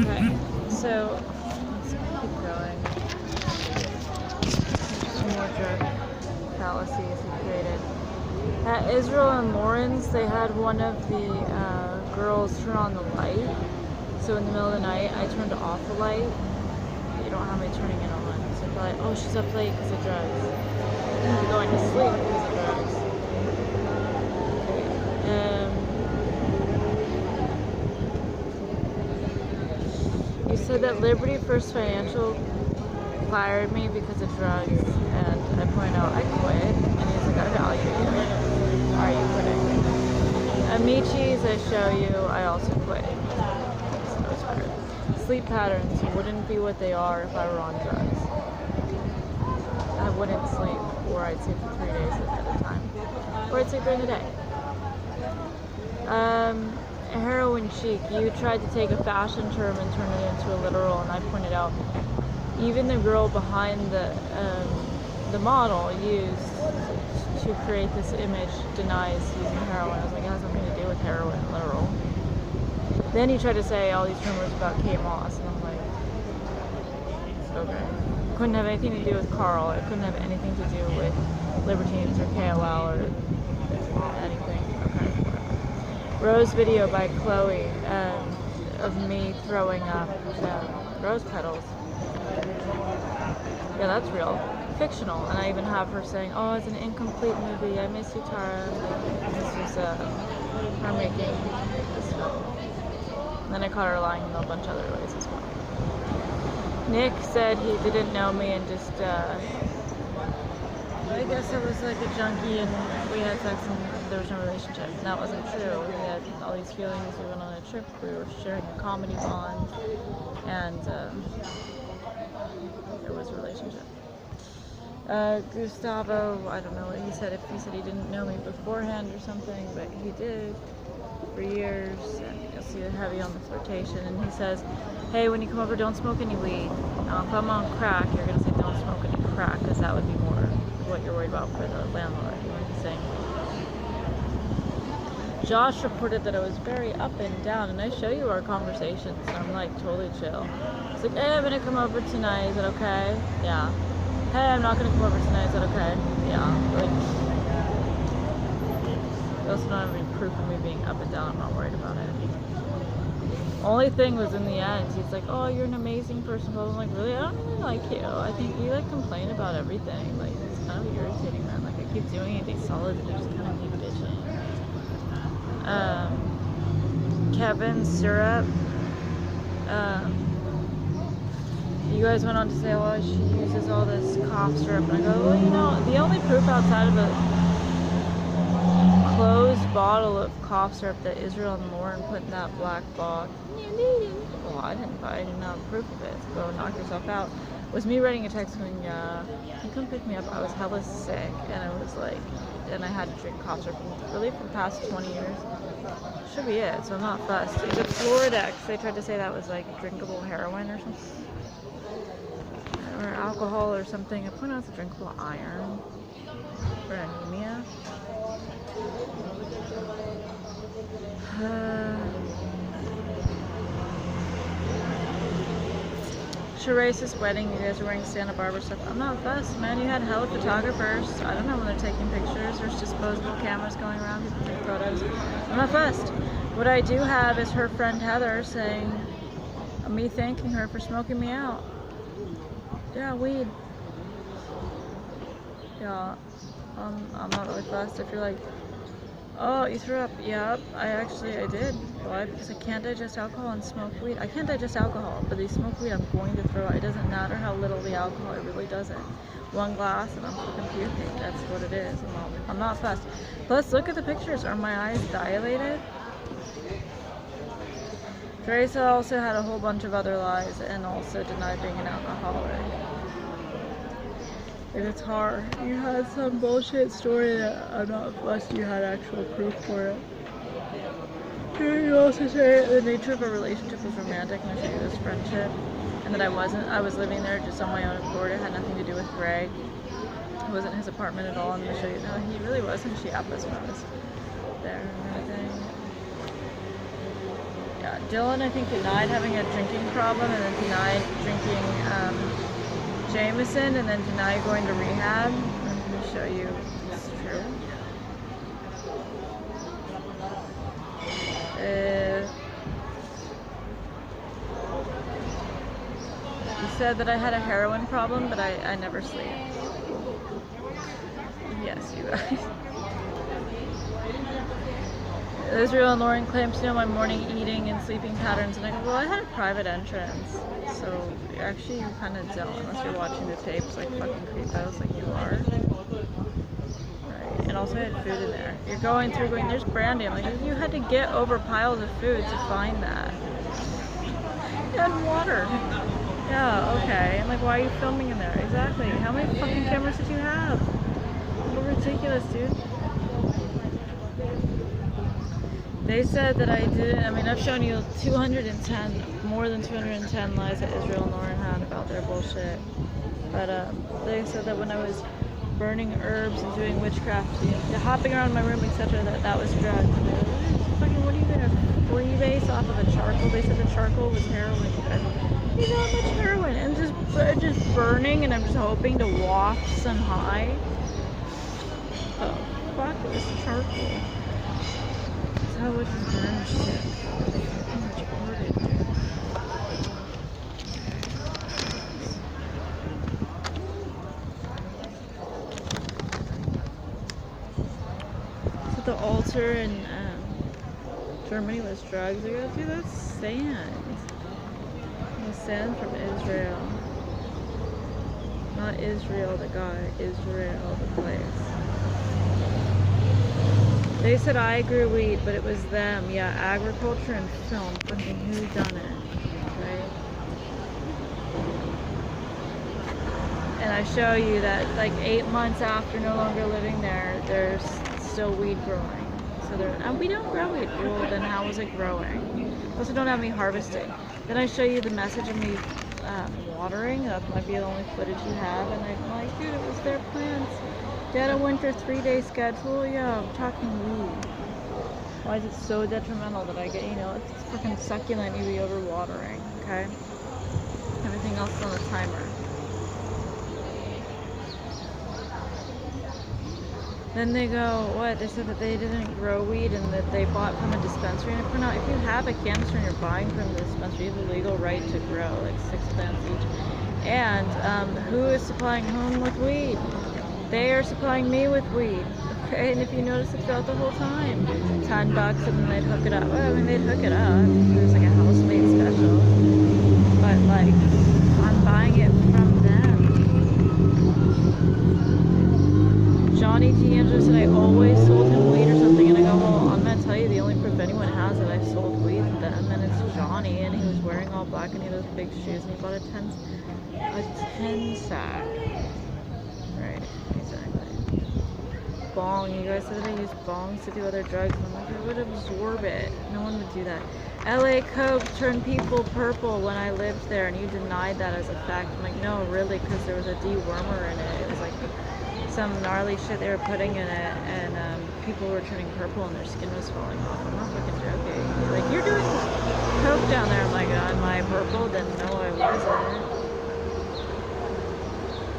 Okay, so let's keep going. Some more drug fallacies he created. At Israel and Lawrence, they had one of the girls turn on the light. So in the middle of the night, I turned off the light. You don't have me turning it on. So I thought, oh, she's up late because of drugs. I'm going to sleep because of drugs. You said that Liberty First Financial fired me because of drugs, and I pointed out I quit, and he's like, I value you. Why are you quitting? Amichis, I show you, I also quit. So that was hard. Sleep patterns wouldn't be what they are if I were on drugs. I wouldn't sleep, or I'd sleep for 3 days at a time, or I'd sleep during the day. Heroine chic, you tried to take a fashion term and turn it into a literal, and I pointed out even the girl behind the model used to create this image denies using heroin. I was like, it has nothing to do with heroin, literal. Then he tried to say all these rumors about Kate Moss, and I'm like, okay. Couldn't have anything to do with Carl. It couldn't have anything to do with Libertines or KOL or anything. Okay. Rose video by Chloe of me throwing up rose petals. Yeah, that's real. Fictional. And I even have her saying, oh, it's an incomplete movie. I miss you, Tara. This was her making this film. And then I caught her lying in a bunch of other ways as well. Nick said he didn't know me and just, I guess I was like a junkie and we had sex and there was no relationship. And that wasn't true. We had all these feelings. We went on a trip. We were sharing a comedy bond. And there was a relationship. Gustavo, I don't know what he said. If he said he didn't know me beforehand or something, but he did for years. And you'll see the heavy on the flirtation. And he says, hey, when you come over, don't smoke any weed. Now, if I'm on crack, you're going to say don't smoke any crack, because that would be more what you're worried about for the landlord. You wouldn't be saying. Josh reported that I was very up and down, and I show you our conversations, and I'm like totally chill. It's like, hey, I'm going to come over tonight. Is that okay? Yeah. Hey, I'm not going to come over tonight. Is that okay? Yeah. Like, you also don't have any proof of me being up and down. I'm not worried about it. Only thing was in the end, he's like, oh, you're an amazing person. But I'm like, really? I don't really like you. I think you like complain about everything. Like, it's kind of irritating, man. Like, I keep doing anything solid and you just kind of keep bitching. Kevin Syrup. You guys went on to say, well, she uses all this cough syrup. And I go, well, you know, the only proof outside of a closed bottle of cough syrup that Israel and Lauren put in that black box. Well, I didn't have proof of it. So go knock yourself out. Was me writing a text going, yeah, you come pick me up. I was hella sick, and I was like, and I had to drink cough syrup really for the past 20 years. Should be it, so I'm not fussed. The Floridex, they tried to say that was like drinkable heroin or something. Or alcohol or something. I point out it's a drinkable iron for anemia. Shirace's wedding, you guys are wearing Santa Barbara stuff. I'm not fussed, man. You had hella photographers. I don't know when they're taking pictures. There's disposable cameras going around. People take photos. I'm not fussed. What I do have is her friend Heather saying, me thanking her for smoking me out. Yeah, weed. Yeah, I'm not really fussed. If you're like, oh, you threw up. Yep, I did. Why? Because I can't digest alcohol and smoke weed. I can't digest alcohol, but they smoke weed, I'm going to throw up. It doesn't matter how little the alcohol, it really doesn't. One glass and I'm fucking puking. That's what it is. I'm not fussed. Plus, look at the pictures. Are my eyes dilated? Teresa also had a whole bunch of other lies and also denied being an alcoholic. If it's hard, you had some bullshit story that I'm not fussed you had actual proof for it. You also say the nature of a relationship was romantic and I showed you this friendship. And that I was living there just on my own accord. It had nothing to do with Greg. It wasn't his apartment at all. I'm going to show you. No, he really was in Chiapas when I was there and everything. Yeah, Dylan, I think, denied having a drinking problem, and then denied drinking Jameson, and then denied going to rehab. Let me show you it's true. He said that I had a heroin problem, but I never sleep. Yes, you guys. Israel and Lauren claims to know my morning eating and sleeping patterns, and I go, well, I had a private entrance, so actually you kind of don't, unless you're watching the tapes like fucking creepos like you are. Right, and also I had food in there. You're going, there's brandy. I'm like, you had to get over piles of food to find that. You had water. Yeah, okay. I'm like, why are you filming in there? Exactly. How many fucking cameras did you have? How ridiculous, dude. They said that I didn't, I mean, I've shown you 210, more than 210 lies that Israel and Lauren had about their bullshit. But they said that when I was burning herbs and doing witchcraft, hopping around my room, etc., that was drugs. And they were, fucking, what are you gonna freebase off of a charcoal? They said the charcoal was heroin. You know how much heroin? And just burning, and I'm just hoping to waft some high. Oh, fuck, it was charcoal. I would just burn shit. I'm retarded, dude. So the altar in Germany was drugs. I go, dude, that's sand. The sand from Israel. Not Israel the guy, Israel the place. They said I grew weed, but it was them. Yeah, agriculture and film. Fucking who done it, right? And I show you that like 8 months after no longer living there, there's still weed growing. So and we don't grow weed. Well, then how was it growing? We also don't have me harvesting. Then I show you the message of me watering. That might be the only footage you have. And I'm like, dude, it was their plants. Dead of winter 3-day schedule. Yeah, I'm talking weed. Why is it so detrimental that I get, you know, it's freaking succulent, you be overwatering, okay? Everything else is on the timer. Then they go, what? They said that they didn't grow weed and that they bought from a dispensary. And I point out, if you have a canister and you're buying from the dispensary, you have a legal right to grow like 6 plants each. And who is supplying whom with weed? They are supplying me with weed, okay? And if you notice it throughout the whole time, $10 and then they'd hook it up. Well, I mean, they'd hook it up. There's like a housemaid special. But like, I'm buying it from them. Johnny D'Angelo said I always sold him weed or something. And I go, well, I'm gonna tell you the only proof anyone has that I sold weed to them. And it's Johnny, and he was wearing all black and he had those big shoes and he bought a 10 sack. Right, exactly. Bong, you guys said that I use bongs to do other drugs, and I'm like, I would absorb it. No one would do that. LA Coke turned people purple when I lived there, and you denied that as a fact. I'm like, no, really, because there was a dewormer in it. It was like some gnarly shit they were putting in it, and people were turning purple and their skin was falling off. I'm not fucking joking. Like, you're doing Coke down there. I'm like, am I purple? Then no, I wasn't.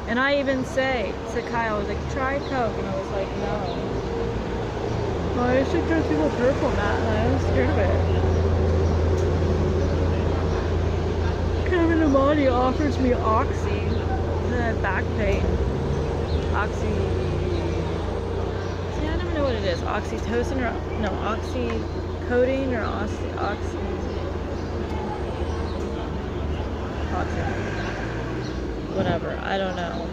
And I even say to Kyle, I was like, try Coke. And I was like, no. Well, I should turn people purple, Matt. And I was scared of it. Kevin Amati offers me Oxy, the back pain. Oxy. See, I don't know what it is. Oxytocin or, no, oxycodone or oxy. Whatever, I don't know,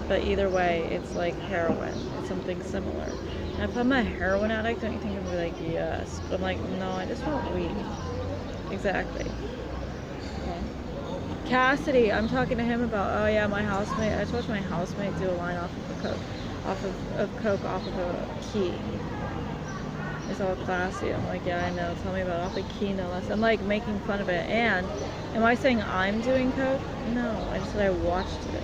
but either way, it's like heroin. It's something similar. And if I'm a heroin addict, don't you think I'm gonna be like, yes? But I'm like, no, I just want weed. Exactly. Okay. Cassidy, I'm talking to him about, oh yeah, my housemate. I just watched my housemate do a line off of Coke, off of a key. It's all classy. I'm like, yeah, I know. Tell me about it. Off a key, no less. I'm like making fun of it. And am I saying I'm doing Coke? No, I just said I watched it.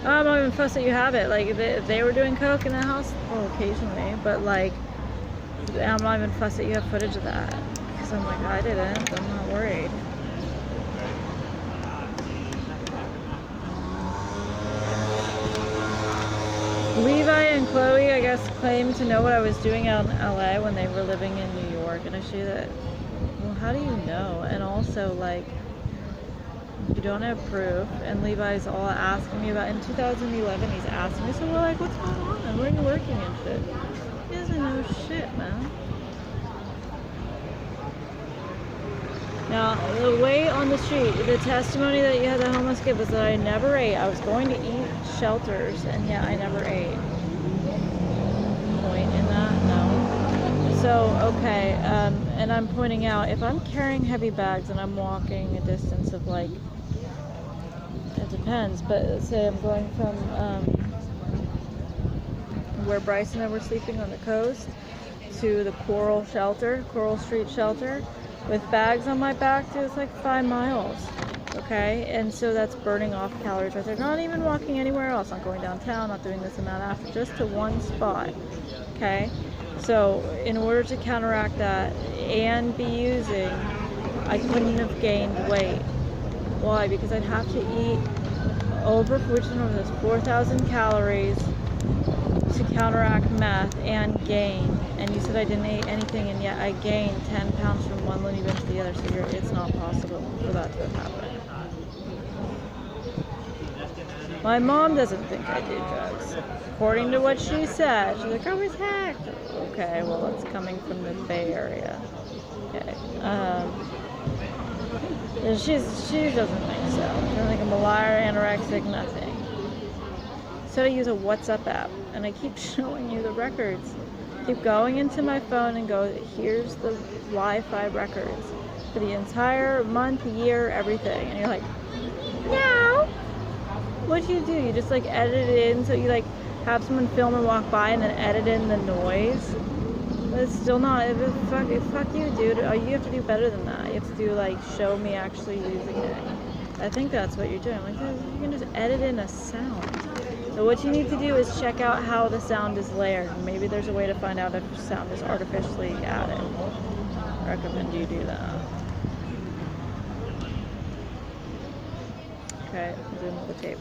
I'm not even fussed that you have it. Like, they were doing Coke in the house, well, occasionally, but like, I'm not even fussed that you have footage of that. Because I'm like, I didn't. I'm not worried. Levi and Chloe, I guess, claimed to know what I was doing out in LA when they were living in New York. And I show you that, well, how do you know? And also, like, you don't have proof. And Levi's all asking me about, in 2011, he's asking me, so we're like, what's going on? Where are you working and shit? He doesn't know shit, man. Now, the way on the street, the testimony that you had the homeless give was that I never ate. I was going to eat shelters, and yet I never ate. Point in that? No. So, okay, and I'm pointing out, if I'm carrying heavy bags and I'm walking a distance of, like, it depends, but say I'm going from where Bryce and I were sleeping on the coast to the Coral Street shelter, with bags on my back, too, it's like 5 miles, okay? And so that's burning off calories right there. Not even walking anywhere else, not going downtown, not doing this and that after, just to one spot, okay? So in order to counteract that and be using, I couldn't have gained weight. Why? Because I'd have to eat over 4,000 calories to counteract meth and gain. And you said I didn't eat anything, and yet I gained 10 pounds from one loony bin to the other, so it's not possible for that to have happened. My mom doesn't think I do drugs. According to what she said, she's like, I was hacked. Okay, well, it's coming from the Bay Area. Okay. She doesn't think so. She doesn't think I'm a liar, anorexic, nothing. So I use a WhatsApp app, and I keep showing you the records. Keep going into my phone and go, here's the Wi-Fi records for the entire month, year, everything. And you're like, no. What do? You just like edit it in, so you like have someone film and walk by and then edit in the noise. But it's still not, fuck you, dude. You have to do better than that. You have to do like, show me actually using it. I think that's what you're doing. Like, you can just edit in a sound. So what you need to do is check out how the sound is layered. Maybe there's a way to find out if sound is artificially added. I recommend you do that. Okay, zoom the tape.